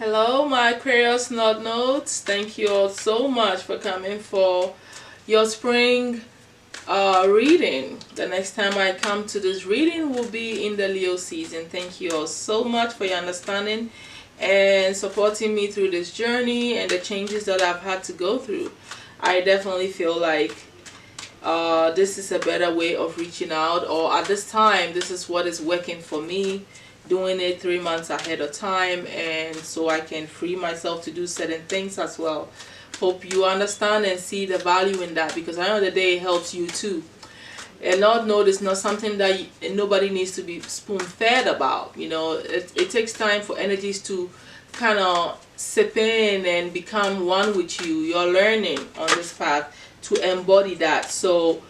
Hello, my Aquarius Node Notes. Thank you all so much for coming for your spring reading. The next time I come to this reading will be in the Leo season. Thank you all so much for your understanding and supporting me through this journey and the changes that I've had to go through. I definitely feel like this is a better way of reaching out, or at this time this is what is working for me, doing it 3 months ahead of time, and so I can free myself to do certain things as well. Hope you understand and see the value in that, because I know the day it helps you too. And Lord knows it's not something that nobody needs to be spoon-fed about. You know, it takes time for energies to kind of sip in and become one with you. You're learning on this path to embody that. So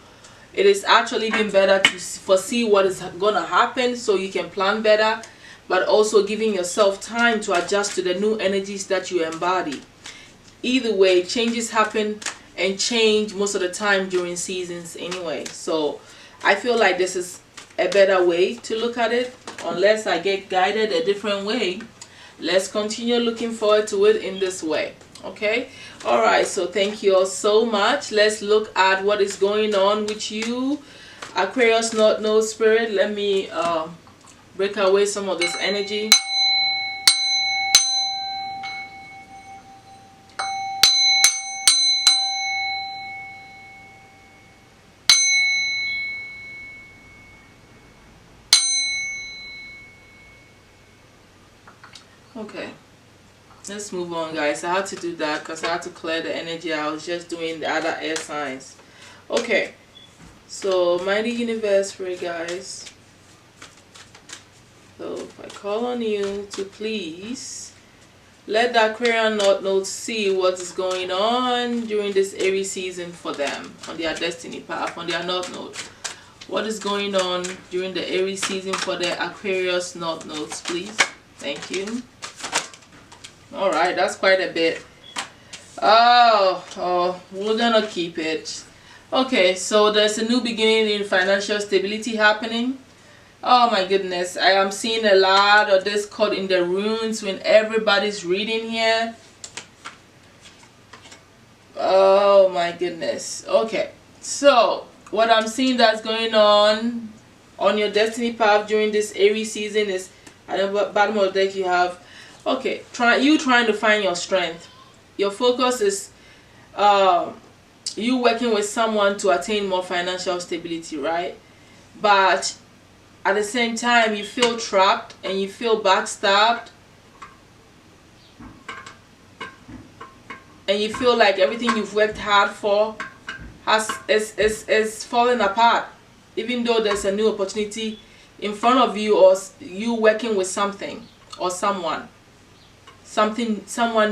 it is actually been better to foresee what is going to happen so you can plan better, but also giving yourself time to adjust to the new energies that you embody. Either way, changes happen and change most of the time during seasons anyway. So I feel like this is a better way to look at it, unless I get guided a different way. Let's continue looking forward to it in this way. Okay, all right, so thank you all so much. Let's look at what is going on with you, Aquarius North Node Spirit. Let me break away some of this energy. Okay, let's move on, guys. I had to do that because I had to clear the energy. I was just doing the other air signs. Okay, so mighty universe for you guys. So if I call on you to please let the Aquarian North Node see what is going on during this Aries season for them on their destiny path, on their North Node. What is going on during the Aries season for the Aquarius North Nodes, please? Thank you. Alright, that's quite a bit. Oh, we're gonna keep it. Okay, so there's a new beginning in financial stability happening. Oh my goodness, I am seeing a lot of this caught in the runes when everybody's reading here. Oh my goodness. Okay, so what I'm seeing that's going on your destiny path during this Aries season is, at the bottom of the deck you have, okay, trying to find your strength. Your focus is you working with someone to attain more financial stability, right? But at the same time you feel trapped and you feel backstabbed, and you feel like everything you've worked hard for is falling apart, even though there's a new opportunity in front of you, or you working with something or someone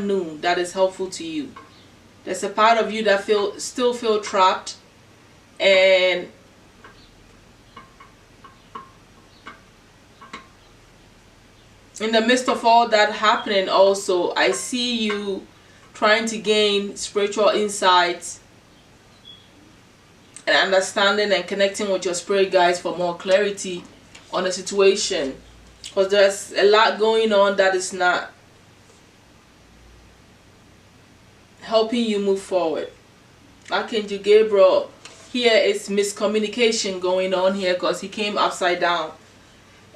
new that is helpful to you. There's a part of you that still feel trapped, and in the midst of all that happening also, I see you trying to gain spiritual insights and understanding and connecting with your spirit guides for more clarity on the situation, because there's a lot going on that is not helping you move forward. Archangel Gabriel, here is miscommunication going on here because he came upside down.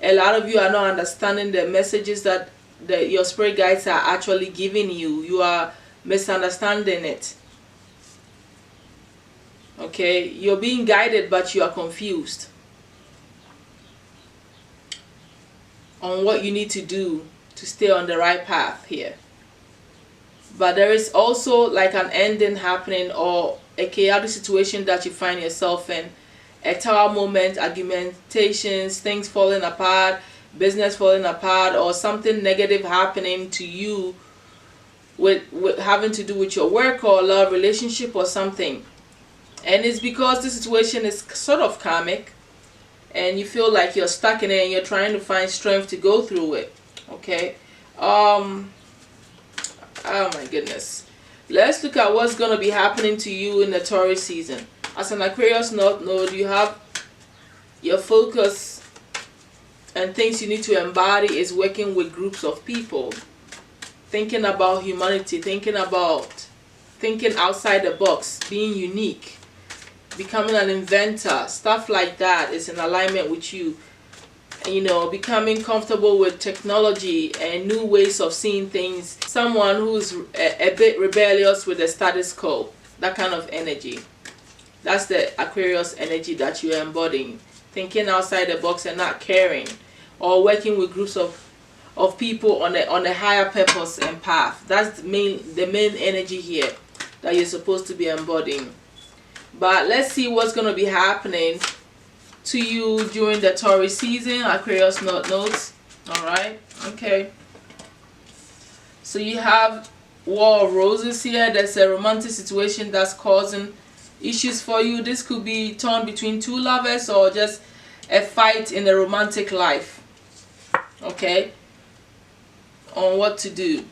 A lot of you are not understanding the messages that your spirit guides are actually giving you. You are misunderstanding it. Okay, you're being guided but you are confused on what you need to do to stay on the right path here. But there is also like an ending happening, or a chaotic situation that you find yourself in. A tower moment, argumentations, things falling apart, business falling apart, or something negative happening to you with having to do with your work or love relationship or something. And it's because the situation is sort of karmic and you feel like you're stuck in it and you're trying to find strength to go through it. Okay. Oh my goodness. Let's look at what's going to be happening to you in the Taurus season. As an Aquarius North Node, you have your focus and things you need to embody is working with groups of people. thinking about humanity, thinking outside the box, being unique, becoming an inventor, stuff like that is in alignment with you. You know, becoming comfortable with technology and new ways of seeing things. Someone who's a bit rebellious with the status quo, that kind of energy. That's the Aquarius energy that you're embodying. Thinking outside the box and not caring, or working with groups of people on a higher purpose and path. That's the main energy here that you're supposed to be embodying. But let's see what's going to be happening to you during the Taurus season, Aquarius North Nodes. Alright, okay. So you have War of Roses here. There's a romantic situation that's causing issues for you. This could be torn between two lovers or just a fight in the romantic life. Okay, on what to do.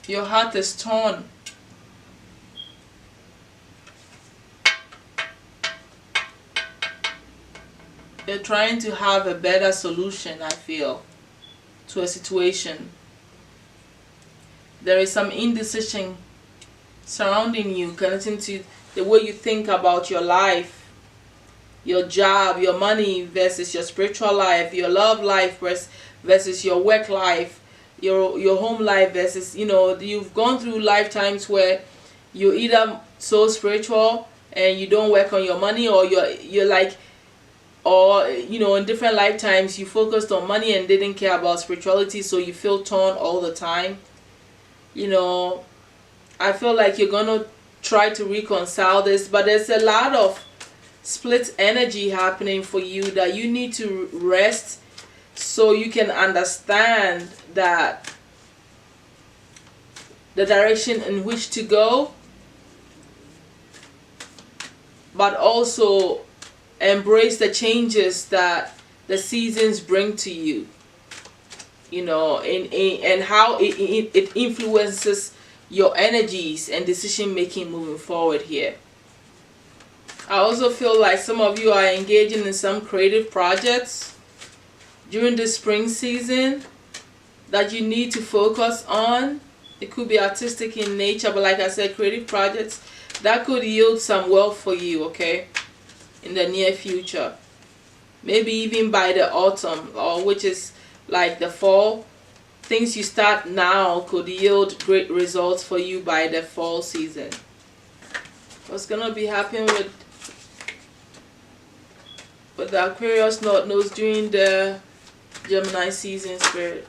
Your heart is torn. You're trying to have a better solution, I feel, to a situation. There is some indecision surrounding you, connecting to the way you think about your life, your job, your money versus your spiritual life, your love life versus your work life, your home life versus, you know, you've gone through lifetimes where you're either so spiritual and you don't work on your money, or you're like, or you know, in different lifetimes you focused on money and didn't care about spirituality, so you feel torn all the time. You know, I feel like you're gonna try to reconcile this, but there's a lot of split energy happening for you that you need to rest so you can understand that the direction in which to go, but also embrace the changes that the seasons bring to you, you know, and how it influences your energies and decision making moving forward here. I also feel like some of you are engaging in some creative projects during the spring season that you need to focus on. It could be artistic in nature, but like I said, creative projects that could yield some wealth for you, okay, in the near future. Maybe even by the autumn, or which is like the fall. Things you start now could yield great results for you by the fall season. What's gonna be happening with the Aquarius North Nodes during the Gemini season, Spirit?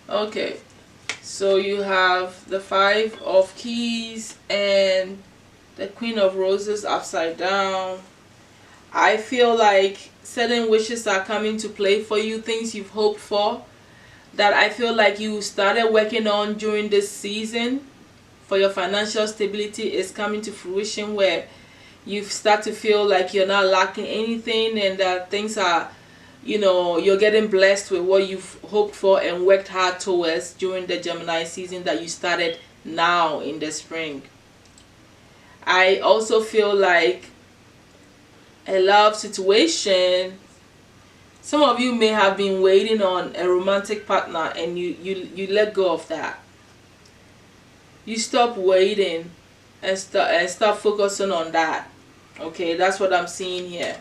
Okay, so you have the Five of Keys and the Queen of Roses upside down. I feel like certain wishes are coming to play for you, things you've hoped for that I feel like you started working on during this season for your financial stability is coming to fruition, where you start to feel like you're not lacking anything and that things are, you know, you're getting blessed with what you've hoped for and worked hard towards during the Gemini season that you started now in the spring. I also feel like a love situation, some of you may have been waiting on a romantic partner and you let go of that. You stop waiting and stop focusing on that. Okay, that's what I'm seeing here.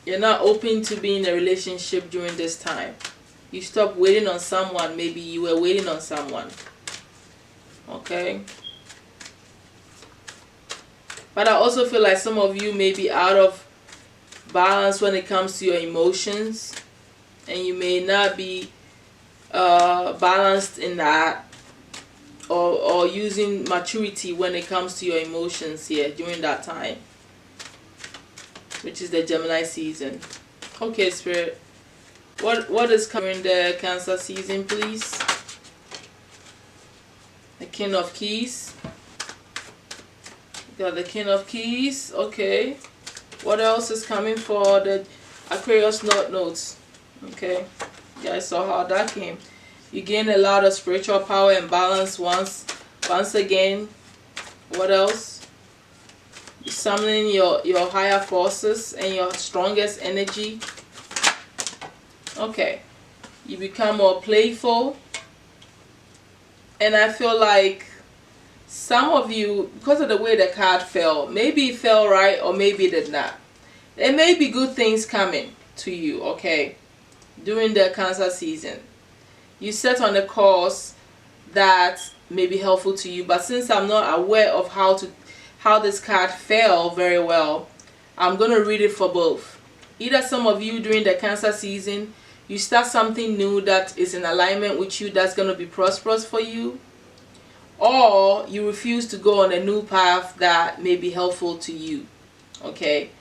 You're not open to being in a relationship during this time. You stop waiting on someone. Maybe you were waiting on someone. Okay. But I also feel like some of you may be out of balance when it comes to your emotions, and you may not be balanced in that, or using maturity when it comes to your emotions here during that time, which is the Gemini season. Okay, Spirit, what is coming the Cancer season, please? The King of Keys. Got the King of Keys. Okay, what else is coming for the Aquarius North Nodes? Okay, you guys saw how that came. You gain a lot of spiritual power and balance once again. What else? Summoning your higher forces and your strongest energy. Okay, you become more playful, and I feel like some of you, because of the way the card fell, maybe it fell right or maybe it did not. There may be good things coming to you, okay, during the Cancer season. You set on a course that may be helpful to you, but since I'm not aware of how this card fell very well, I'm going to read it for both. Either some of you during the Cancer season, you start something new that is in alignment with you, that's going to be prosperous for you, or you refuse to go on a new path that may be helpful to you. Okay,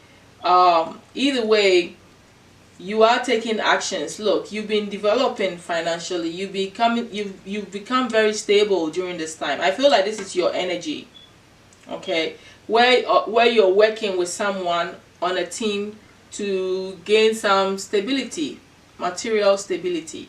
either way, you are taking actions. Look, you've been developing financially, you've become very stable during this time. I feel like this is your energy, okay, where you're working with someone on a team to gain some stability, material stability.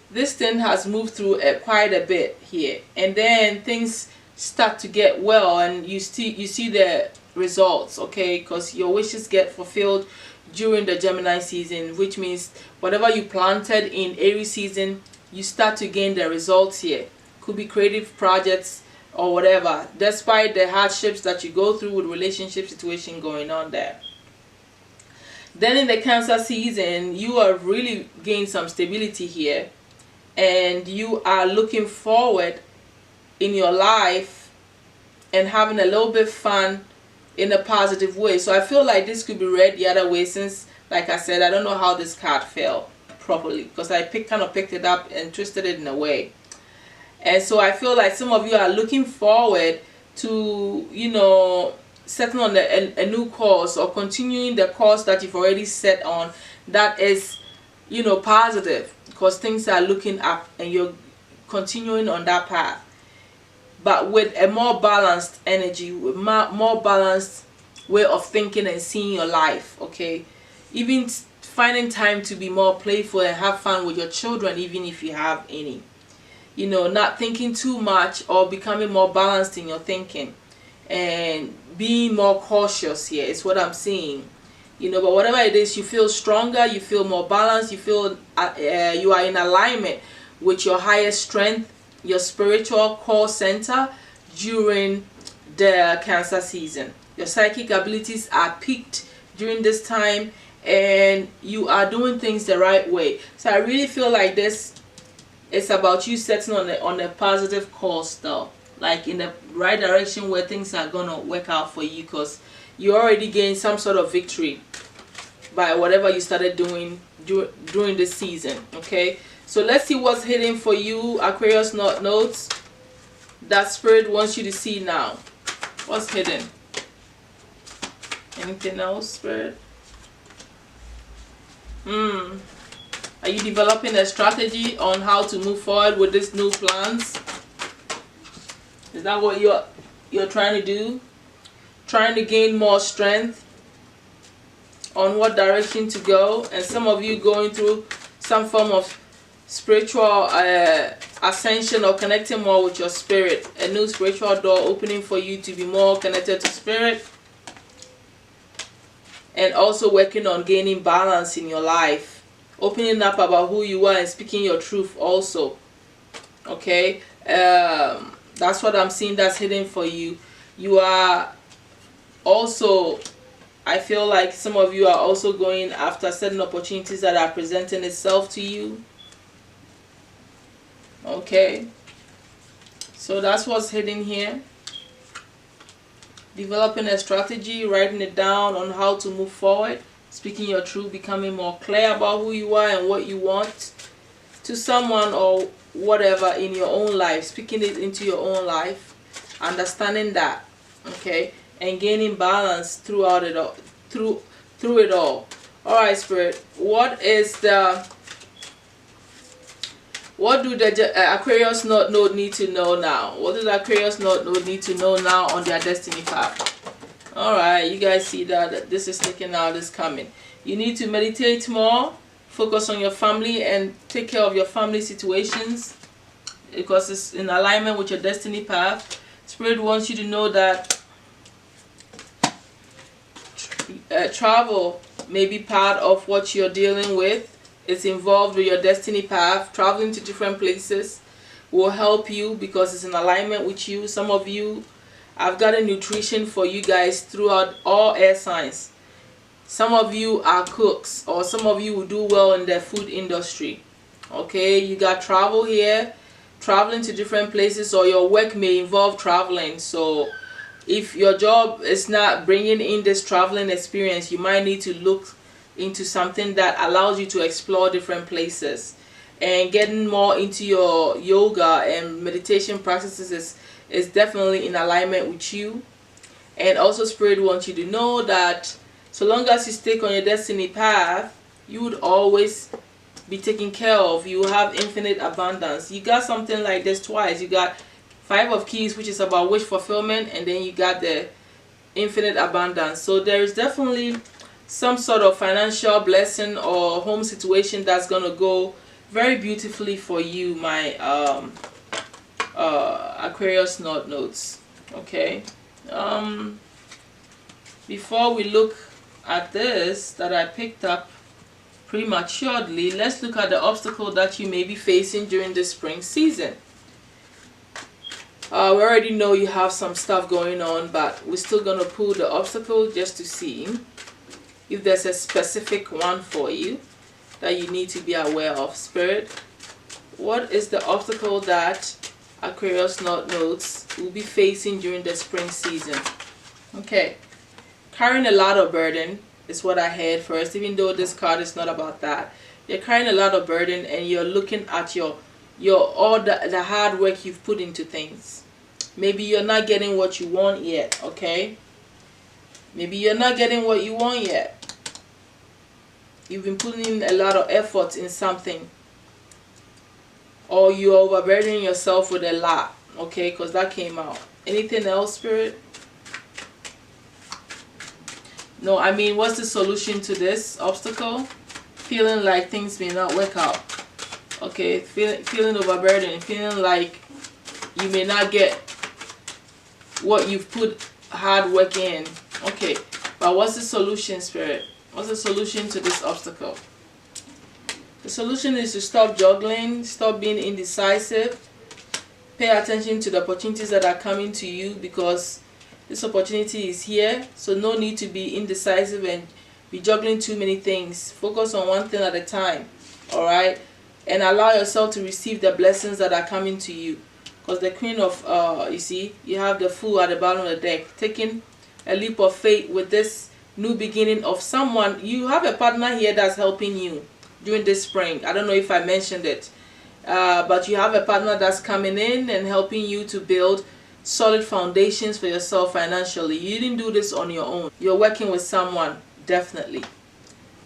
This thing has moved through quite a bit here, and then things start to get well, and you see the results, okay, because your wishes get fulfilled during the Gemini season, which means whatever you planted in Aries season, you start to gain the results here. Could be creative projects or whatever, despite the hardships that you go through with relationship situation going on there. Then in the Cancer season, you are really gained some stability here, and you are looking forward in your life and having a little bit fun in a positive way. So I feel like this could be read the other way, since, like I said, I don't know how this card fell properly, because I kind of picked it up and twisted it in a way. And so I feel like some of you are looking forward to, you know, setting on a new course, or continuing the course that you've already set on that is, you know, positive, because things are looking up and you're continuing on that path, but with a more balanced energy, with more balanced way of thinking and seeing your life, okay? Even finding time to be more playful and have fun with your children, even if you have any. You know, not thinking too much, or becoming more balanced in your thinking and being more cautious here is what I'm seeing. You know, but whatever it is, you feel stronger, you feel more balanced, you feel you are in alignment with your highest strength, your spiritual core center during the Cancer season. Your psychic abilities are peaked during this time, and you are doing things the right way. So I really feel like this is about you setting on a positive course, though, like in the right direction where things are gonna work out for you, because you already gained some sort of victory by whatever you started doing during this season. Okay, so let's see what's hidden for you, Aquarius North Nodes, that Spirit wants you to see now. What's hidden? Anything else, Spirit? Are you developing a strategy on how to move forward with these new plans? Is that what you're trying to do? Trying to gain more strength on what direction to go, and some of you going through some form of spiritual ascension, or connecting more with your spirit. A new spiritual door opening for you to be more connected to spirit, and also working on gaining balance in your life, opening up about who you are and speaking your truth also. Okay, that's what I'm seeing that's hidden for you. You are also, I feel like some of you are also going after certain opportunities that are presenting itself to you. Okay, so that's what's hidden here. Developing a strategy, writing it down on how to move forward, speaking your truth, becoming more clear about who you are and what you want to someone or whatever in your own life, speaking it into your own life, understanding that, okay, and gaining balance throughout it all, through it all. All right, Spirit, what do the Aquarius node need to know now? What does the Aquarius node need to know now on their destiny path? All right, you guys see that this is taken out, is coming. You need to meditate more, focus on your family, and take care of your family situations, because it's in alignment with your destiny path. Spirit wants you to know that Travel may be part of what you're dealing with. It's involved with your destiny path. Traveling to different places will help you because it's in alignment with you. Some of you, I've got a nutrition for you guys throughout all air signs. Some of you are cooks, or some of you will do well in the food industry. Okay, you got travel here, traveling to different places, or your work may involve traveling. So if your job is not bringing in this traveling experience, you might need to look into something that allows you to explore different places. And getting more into your yoga and meditation practices is definitely in alignment with you. And also Spirit wants you to know that so long as you stick on your destiny path, you would always be taken care of. You will have infinite abundance. You got something like this twice. You got Five of Keys, which is about wish fulfillment, and then you got the infinite abundance. So there is definitely some sort of financial blessing or home situation that's gonna go very beautifully for you, my Aquarius North Nodes. Okay. Before we look at this that I picked up prematurely, let's look at the obstacle that you may be facing during the spring season. We already know you have some stuff going on, but we're still going to pull the obstacle just to see if there's a specific one for you that you need to be aware of. Spirit, what is the obstacle that Aquarius North Nodes will be facing during the spring season? Okay, carrying a lot of burden is what I had first, even though this card is not about that. You're carrying a lot of burden and you're looking at your all the hard work you've put into things. Maybe you're not getting what you want yet. Okay, maybe you're not getting what you want yet. You've been putting in a lot of effort in something, or you're overburdening yourself with a lot. Okay, because that came out. Anything else, Spirit? No, I mean, what's the solution to this obstacle? Feeling like things may not work out. Okay, feeling overburdened, feeling like you may not get what you've put hard work in. Okay, but what's the solution, Spirit? What's the solution to this obstacle? The solution is to stop juggling, stop being indecisive, pay attention to the opportunities that are coming to you, because this opportunity is here. So no need to be indecisive and be juggling too many things. Focus on one thing at a time. Alright? And allow yourself to receive the blessings that are coming to you. Because the Queen of, you see, you have the Fool at the bottom of the deck. Taking a leap of faith with this new beginning of someone. You have a partner here that's helping you during this spring. I don't know if I mentioned it. But you have a partner that's coming in and helping you to build solid foundations for yourself financially. You didn't do this on your own. You're working with someone, definitely.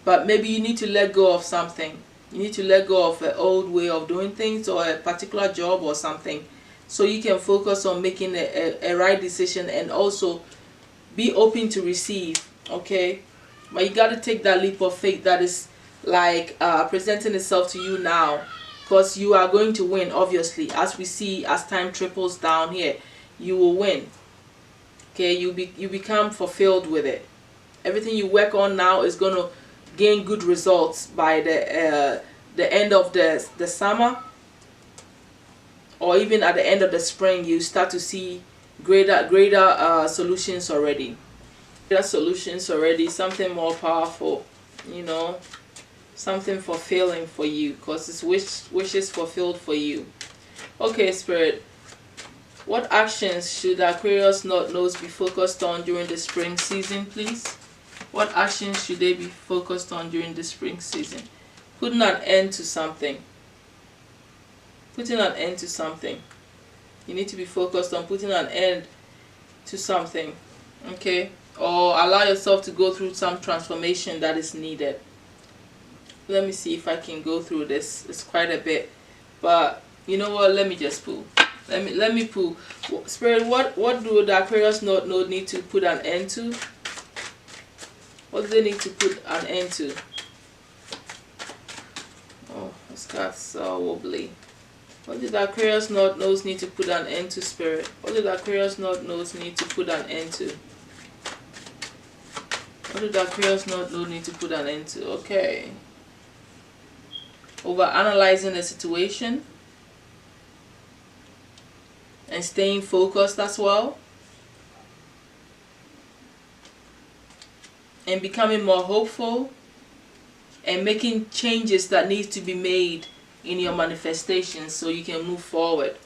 But maybe you need to let go of something. You need to let go of an old way of doing things, or a particular job or something, so you can focus on making a right decision and also be open to receive. Okay, but you got to take that leap of faith that is like presenting itself to you now, because you are going to win. Obviously, as we see, as time triples down here, you will win. Okay, you become fulfilled with it. Everything you work on now is going to gain good results by the end of the summer, or even at the end of the spring. You start to see greater solutions already. Greater solutions already. Something more powerful, you know, something fulfilling for you, because it's wishes fulfilled for you. Okay, Spirit, what actions should Aquarius North Nodes be focused on during the spring season, please? What actions should they be focused on during the spring season? Putting an end to something. Putting an end to something. You need to be focused on putting an end to something. Okay? Or allow yourself to go through some transformation that is needed. Let me see if I can go through this. It's quite a bit. But you know what? Let me just pull. Let me pull. Spirit, what do the Aquarius North Node need to put an end to? What do they need to put an end to? Oh, this card's so wobbly. What did the Aquarius North Nodes need to put an end to, Spirit? What did the Aquarius North Nodes need to put an end to? What did Aquarius not need to put an end to? Okay. Over analyzing the situation and staying focused as well. And becoming more hopeful and making changes that need to be made in your manifestations so you can move forward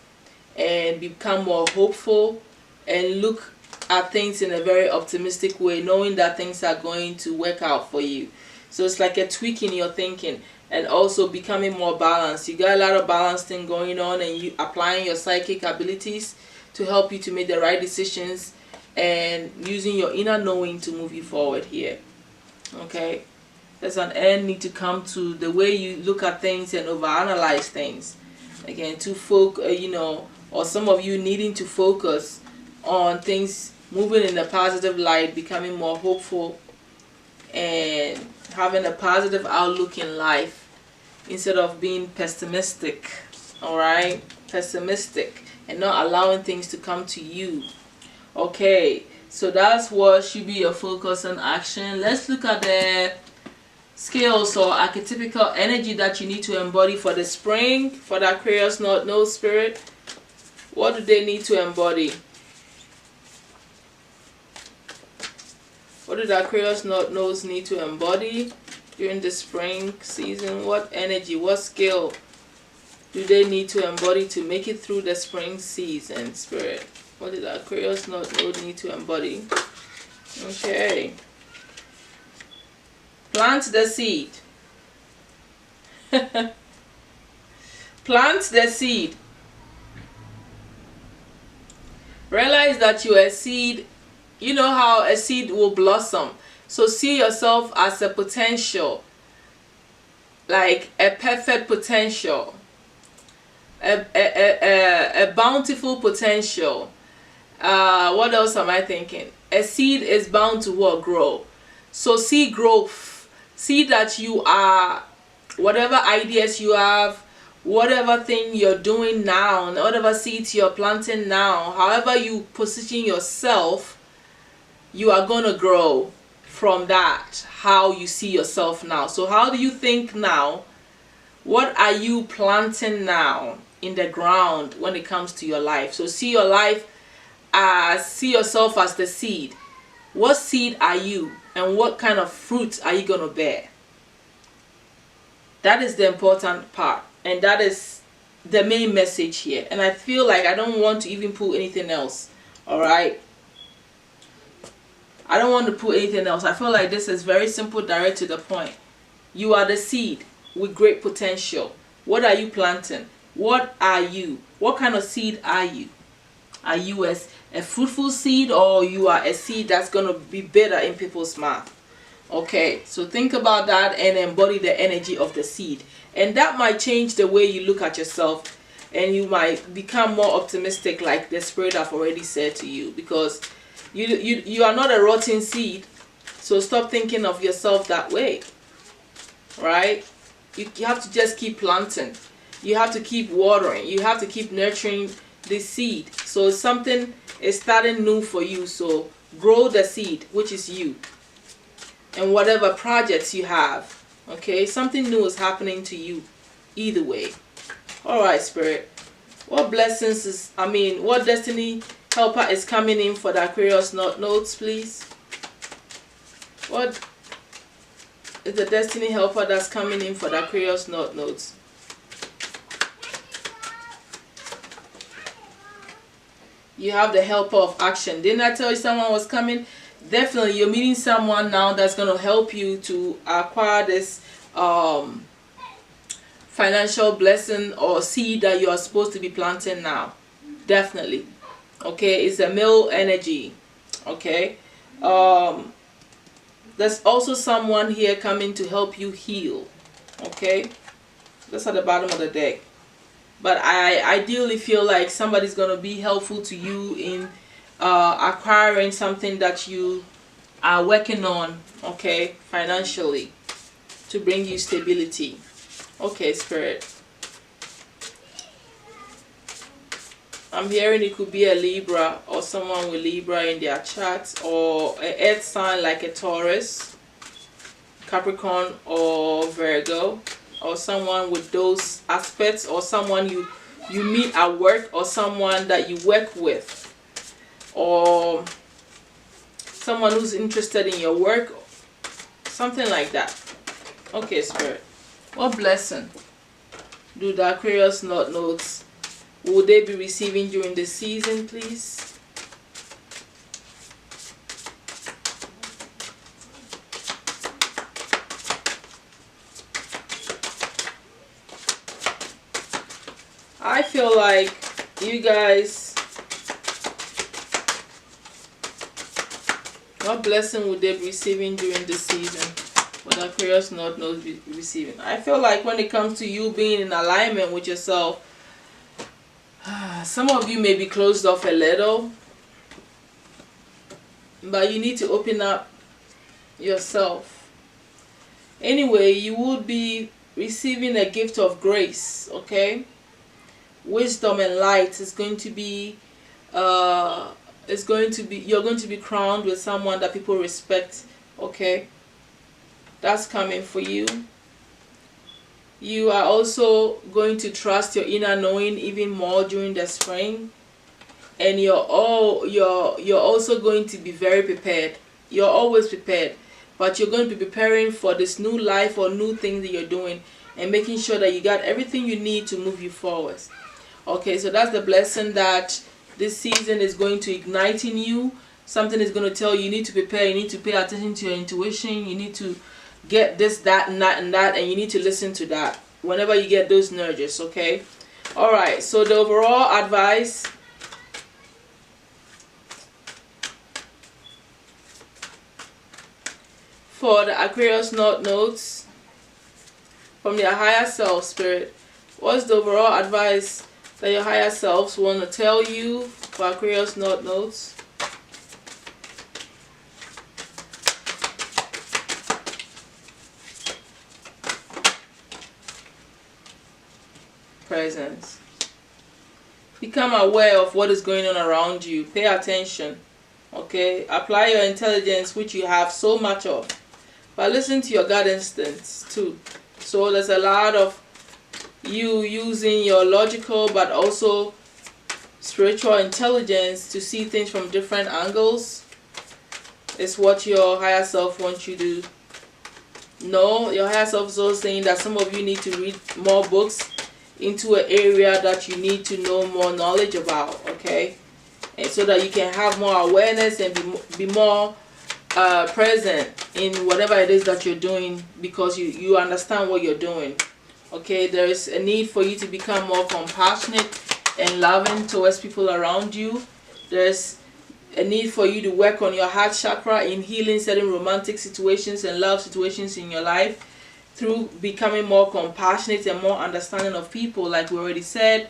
and become more hopeful and look at things in a very optimistic way, knowing that things are going to work out for you. So it's like a tweak in your thinking, and also becoming more balanced. You got a lot of balanced thing going on, and you applying your psychic abilities to help you to make the right decisions and using your inner knowing to move you forward here. Okay, there's an end need to come to the way you look at things and overanalyze things. Again, to or some of you needing to focus on things moving in a positive light, becoming more hopeful, and having a positive outlook in life instead of being pessimistic. All right, pessimistic and not allowing things to come to you. Okay, so that's what should be your focus and action. Let's look at the skills or archetypical energy that you need to embody for the spring, for the Aquarius North Node spirit. What do they need to embody? What do the Aquarius North Nodes need to embody during the spring season? What energy, what skill do they need to embody to make it through the spring season, spirit? What did the Aquarius North Node need to embody? Okay. Plant the seed. Plant the seed. Realize that you are a seed. You know how a seed will blossom. So see yourself as a potential, like a perfect potential, a bountiful potential. What else am I thinking? A seed is bound to what? Grow. So see growth. See that you are, whatever ideas you have, whatever thing you're doing now, whatever seeds you're planting now, however you position yourself, you are going to grow from that, how you see yourself now. So how do you think now? What are you planting now in the ground when it comes to your life? So see your life as, see yourself as the seed. What seed are you, and what kind of fruit are you going to bear? That is the important part, and that is the main message here. And I feel like I don't want to even put anything else. All right, I don't want to put anything else. I feel like this is very simple, direct to the point. You are the seed with great potential. What are you planting? What are you? What kind of seed are you? Are you a fruitful seed, or you are a seed that's going to be bitter in people's mouth? Okay, so think about that and embody the energy of the seed. And that might change the way you look at yourself, and you might become more optimistic, like the spirit have already said to you, because you are not a rotten seed. So stop thinking of yourself that way, right? You have to just keep planting. You have to keep watering. You have to keep nurturing the seed. So something is starting new for you. So grow the seed, which is you, and whatever projects you have. Okay, something new is happening to you either way. All right, spirit, what blessings is, what destiny helper is coming in for the Aquarius North Nodes, please? What is the destiny helper that's coming in for the Aquarius North Nodes? You have the helper of action. Didn't I tell you someone was coming? Definitely, you're meeting someone now that's going to help you to acquire this financial blessing or seed that you are supposed to be planting now. Definitely. Okay, it's a male energy. Okay, there's also someone here coming to help you heal. Okay, that's at the bottom of the deck. But I ideally feel like somebody's going to be helpful to you in acquiring something that you are working on, okay, financially, to bring you stability. Okay, spirit. I'm hearing it could be a Libra or someone with Libra in their chart, or an earth sign like a Taurus, Capricorn, or Virgo, or someone with those aspects, or someone you meet at work, or someone that you work with, or someone who's interested in your work, something like that. Okay, Spirit, what blessing do the Aquarius North Nodes will they be receiving during the season, please? I feel like you guys, what blessing would they be receiving during the season? What Aquarius North Node be receiving? I feel like when it comes to you being in alignment with yourself, some of you may be closed off a little, but you need to open up yourself. Anyway, you would be receiving a gift of grace, okay? Wisdom and light is going to be you're going to be crowned with someone that people respect, okay? That's coming for you. You are also going to trust your inner knowing even more during the spring, and you're also going to be very prepared. You're always prepared, but you're going to be preparing for this new life or new thing that you're doing, and making sure that you got everything you need to move you forward. Okay, so that's the blessing that this season is going to ignite in you. Something is going to tell you, you need to prepare, you need to pay attention to your intuition, you need to get this, that, and that, and that, and you need to listen to that whenever you get those nudges, okay? Alright, so the overall advice for the Aquarius North Nodes from your higher self, Spirit, what's the overall advice that your higher selves want to tell you for Aquarius North Nodes? Presence. Become aware of what is going on around you. Pay attention. Okay? Apply your intelligence, which you have so much of. But listen to your gut instincts too. So there's a lot of you using your logical but also spiritual intelligence to see things from different angles. It's what your higher self wants you to know. Your higher self is also saying that some of you need to read more books into an area that you need to know more knowledge about, okay? And so that you can have more awareness and be more present in whatever it is that you're doing, because you understand what you're doing, okay? There is a need for you to become more compassionate and loving towards people around you. There's a need for you to work on your heart chakra in healing certain romantic situations and love situations in your life, through becoming more compassionate and more understanding of people, like we already said.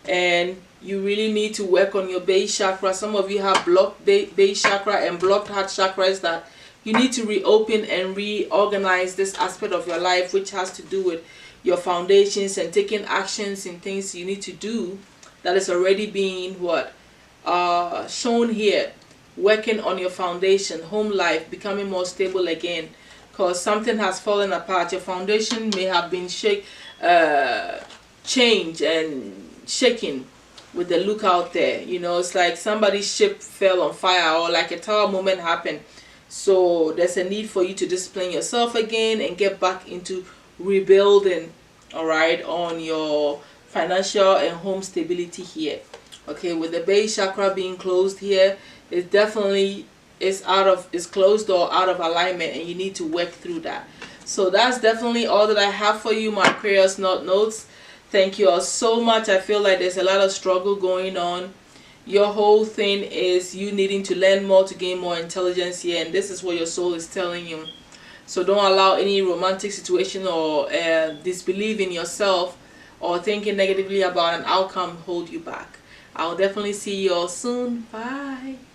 And you really need to work on your base chakra. Some of you have blocked base chakra and blocked heart chakras that you need to reopen and reorganize this aspect of your life, which has to do with your foundations and taking actions in things you need to do that is already being shown here. Working on your foundation, home life, becoming more stable again. Because something has fallen apart. Your foundation may have been changed and shaken with the look out there. You know, it's like somebody's ship fell on fire, or like a tower moment happened. So there's a need for you to discipline yourself again and get back into rebuilding, alright, on your financial and home stability here. Okay, with the base chakra being closed here, it definitely is closed or out of alignment, and you need to work through that. So that's definitely all that I have for you, my Aquarius North Nodes. Thank you all so much. I feel like there's a lot of struggle going on. Your whole thing is you needing to learn more to gain more intelligence here, and this is what your soul is telling you. So don't allow any romantic situation or disbelief in yourself or thinking negatively about an outcome hold you back. I'll definitely see you all soon. Bye.